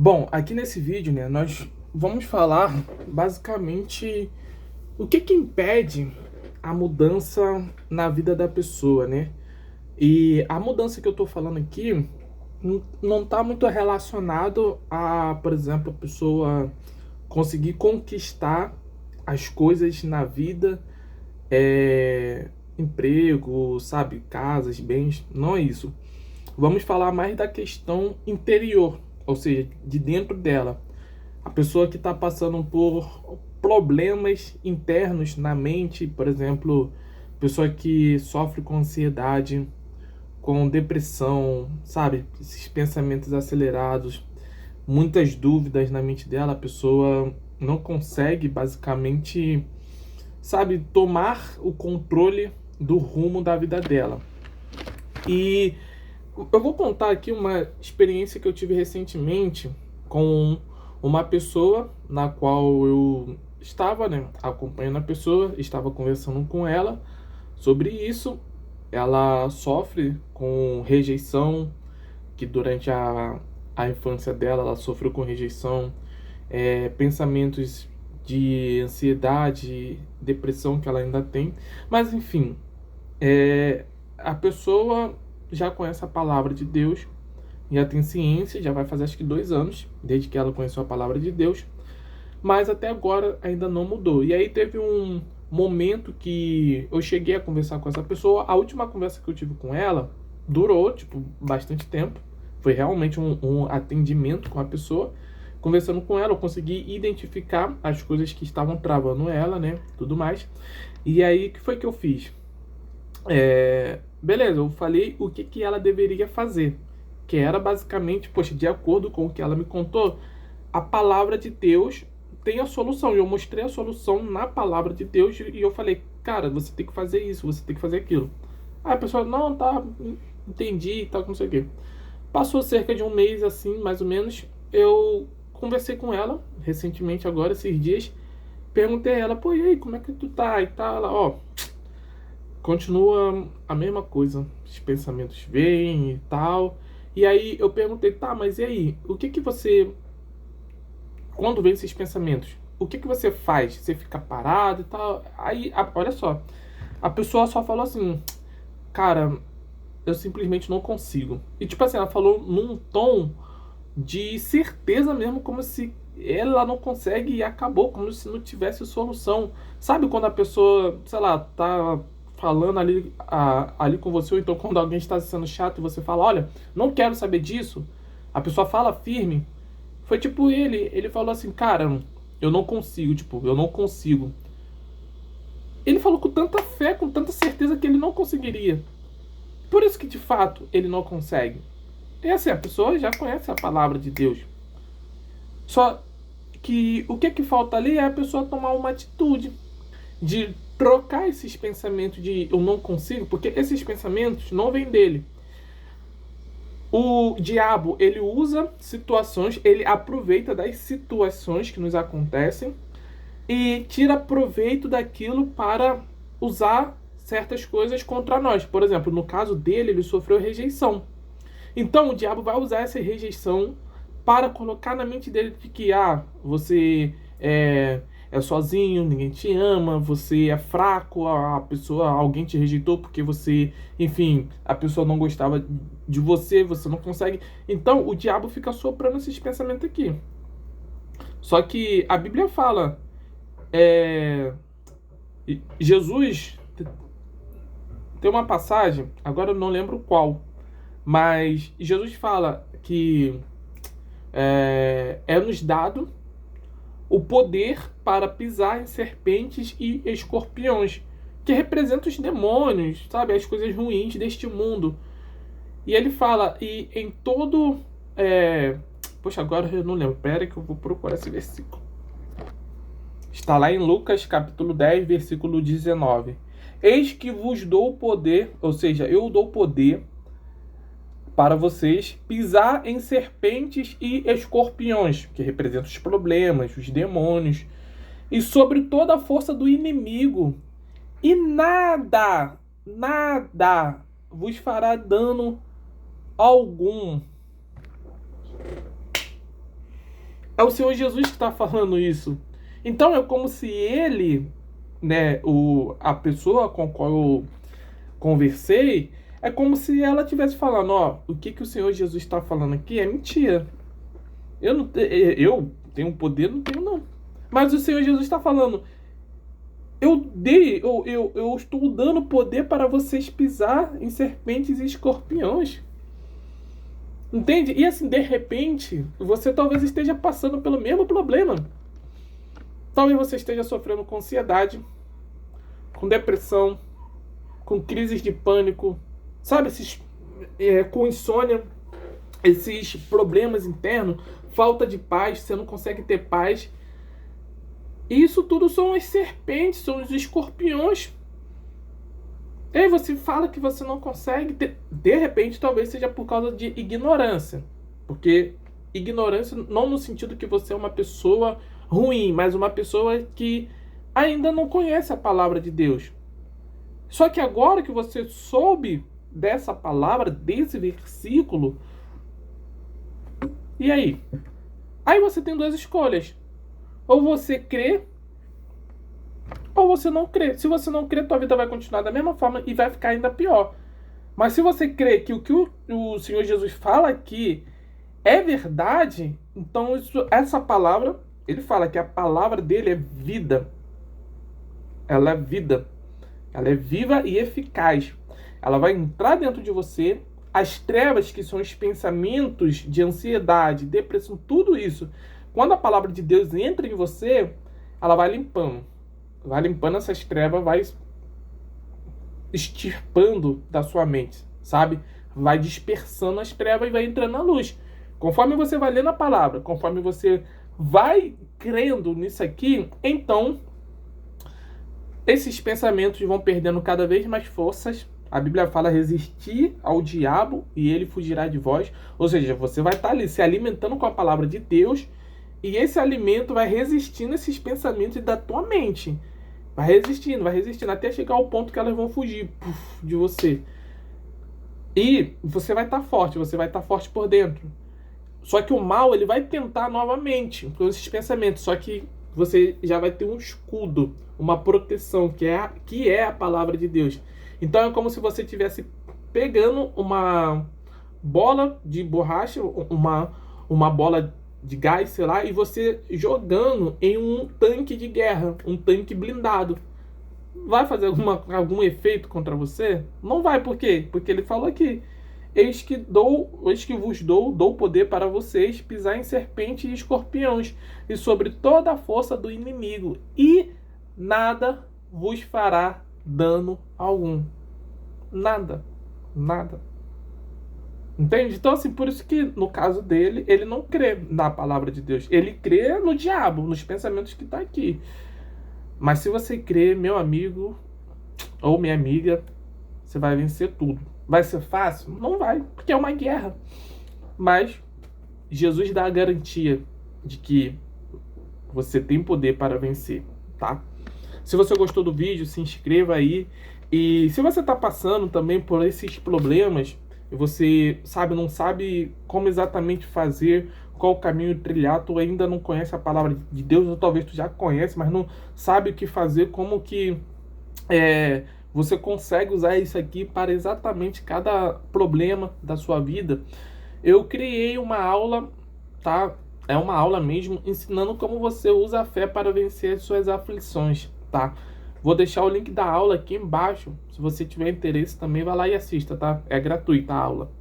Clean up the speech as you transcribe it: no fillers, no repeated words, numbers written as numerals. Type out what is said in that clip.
Bom, aqui nesse vídeo, né, nós vamos falar basicamente o que impede a mudança na vida da pessoa, né? E a mudança que eu tô falando aqui não tá muito relacionado a, por exemplo, a pessoa conseguir conquistar as coisas na vida, emprego, sabe, casas, bens, não é isso. Vamos falar mais da questão interior, ou seja, de dentro dela. A pessoa que está passando por problemas internos na mente, por exemplo, pessoa que sofre com ansiedade, com depressão, sabe? Esses pensamentos acelerados, muitas dúvidas na mente dela, a pessoa não consegue basicamente, sabe, tomar o controle do rumo da vida dela. E eu vou contar aqui uma experiência que eu tive recentemente com uma pessoa na qual eu estava, né, acompanhando a pessoa, estava conversando com ela sobre isso. Ela sofre com rejeição, que durante a infância dela ela sofreu com rejeição, pensamentos de ansiedade, depressão que ela ainda tem. Mas enfim, a pessoa já conhece a palavra de Deus, já tem ciência, já vai fazer acho que 2 anos desde que ela conheceu a palavra de Deus, mas até agora ainda não mudou. E aí teve um momento que eu cheguei a conversar com essa pessoa. A última conversa que eu tive com ela durou tipo bastante tempo, foi realmente um atendimento com a pessoa. Conversando com ela, eu consegui identificar as coisas que estavam travando ela, né, tudo mais. E aí, o que foi que eu fiz? Beleza, eu falei o que ela deveria fazer, que era basicamente, poxa, de acordo com o que ela me contou, a palavra de Deus tem a solução. E eu mostrei a solução na palavra de Deus e eu falei, cara, você tem que fazer isso, você tem que fazer aquilo. Aí a pessoa, não, tá, entendi e tal, não sei o quê. Passou cerca de um mês, assim, mais ou menos, eu conversei com ela, recentemente agora, esses dias, perguntei a ela, pô, e aí, como é que tu tá? E tal, ela, ó, continua a mesma coisa. Os pensamentos vêm e tal. E aí eu perguntei, tá, mas e aí? O que você. Quando vem esses pensamentos, o que você faz? Você fica parado e tal? Aí, olha só. A pessoa só falou assim, cara, eu simplesmente não consigo. E tipo assim, ela falou num tom de certeza mesmo, como se ela não consegue e acabou, como se não tivesse solução. Sabe quando a pessoa, sei lá, tá falando ali, ali com você, ou então quando alguém está sendo chato e você fala, olha, não quero saber disso, a pessoa fala firme. Foi tipo ele falou assim, cara, eu não consigo, tipo, eu não consigo. Ele falou com tanta fé, com tanta certeza que ele não conseguiria. Por isso que de fato ele não consegue. E assim, a pessoa já conhece a palavra de Deus. Só que o que falta ali é a pessoa tomar uma atitude de trocar esses pensamentos de eu não consigo, porque esses pensamentos não vêm dele. O diabo, ele usa situações, ele aproveita das situações que nos acontecem e tira proveito daquilo para usar certas coisas contra nós. Por exemplo, no caso dele, ele sofreu rejeição. Então o diabo vai usar essa rejeição para colocar na mente dele de que você é sozinho, ninguém te ama, você é fraco, alguém te rejeitou porque você, enfim, a pessoa não gostava de você, você não consegue. Então o diabo fica soprando esses pensamentos aqui. Só que a Bíblia fala, é, Jesus tem uma passagem, agora eu não lembro qual, mas Jesus fala que nos dado o poder para pisar em serpentes e escorpiões, que representam os demônios, sabe, as coisas ruins deste mundo. E ele fala, e em todo... Poxa, agora eu não lembro, pera que eu vou procurar esse versículo. Está lá em Lucas capítulo 10, versículo 19. Eis que vos dou o poder, ou seja, eu dou poder para vocês pisar em serpentes e escorpiões, que representam os problemas, os demônios, e sobre toda a força do inimigo, e nada vos fará dano algum. É o Senhor Jesus que está falando isso. Então é como se ele, né, a pessoa com a qual eu conversei, é como se ela estivesse falando, ó, o que o Senhor Jesus está falando aqui é mentira. Eu tenho poder? Não tenho, não. Mas o Senhor Jesus está falando, eu estou dando poder para vocês pisar em serpentes e escorpiões. Entende? E assim, de repente, você talvez esteja passando pelo mesmo problema. Talvez você esteja sofrendo com ansiedade, com depressão, com crises de pânico, sabe? Com insônia, esses problemas internos, falta de paz, você não consegue ter paz. E isso tudo são as serpentes, são os escorpiões. E aí você fala que você não consegue ter. De repente, talvez seja por causa de ignorância. Porque ignorância não no sentido que você é uma pessoa ruim, mas uma pessoa que ainda não conhece a palavra de Deus. Só que agora que você soube dessa palavra, desse versículo, e aí? Aí você tem duas escolhas. Ou você crê, ou você não crê. Se você não crê, tua vida vai continuar da mesma forma e vai ficar ainda pior. Mas se você crê que o que o Senhor Jesus fala aqui é verdade, então essa palavra, ele fala que a palavra dele é vida. Ela é vida. Ela é viva e eficaz. Ela vai entrar dentro de você. As trevas, que são os pensamentos de ansiedade, depressão, tudo isso. Quando a palavra de Deus entra em você, ela vai limpando. Vai limpando essas trevas, vai extirpando da sua mente, sabe? Vai dispersando as trevas e vai entrando na luz. Conforme você vai lendo a palavra, conforme você vai crendo nisso aqui, então esses pensamentos vão perdendo cada vez mais forças. A Bíblia fala resistir ao diabo e ele fugirá de vós. Ou seja, você vai estar ali se alimentando com a palavra de Deus e esse alimento vai resistindo a esses pensamentos da tua mente. Vai resistindo até chegar ao ponto que elas vão fugir de você. E você vai estar forte por dentro. Só que o mal, ele vai tentar novamente com esses pensamentos. Só que você já vai ter um escudo, uma proteção, que é a palavra de Deus. Então é como se você estivesse pegando uma bola de borracha, uma bola de gás, sei lá, e você jogando em um tanque de guerra, um tanque blindado. Vai fazer algum efeito contra você? Não vai, por quê? Porque ele falou aqui, eis que vos dou poder para vocês pisar em serpentes e escorpiões e sobre toda a força do inimigo, e nada vos fará dano algum. Nada. Entende? Então, assim, por isso que no caso dele, ele não crê na palavra de Deus. Ele crê no diabo, nos pensamentos que está aqui. Mas se você crê, meu amigo ou minha amiga, você vai vencer tudo. Vai ser fácil? Não vai, porque é uma guerra. Mas Jesus dá a garantia de que você tem poder para vencer, tá? Se você gostou do vídeo, se inscreva aí. E se você está passando também por esses problemas, e você não sabe como exatamente fazer, qual caminho trilhar, tu ainda não conhece a palavra de Deus, ou talvez tu já conhece, mas não sabe o que fazer, como que você consegue usar isso aqui para exatamente cada problema da sua vida. Eu criei uma aula, tá? É uma aula mesmo, ensinando como você usa a fé para vencer as suas aflições, tá? Vou deixar o link da aula aqui embaixo. Se você tiver interesse também, vai lá e assista, tá? É gratuita a aula.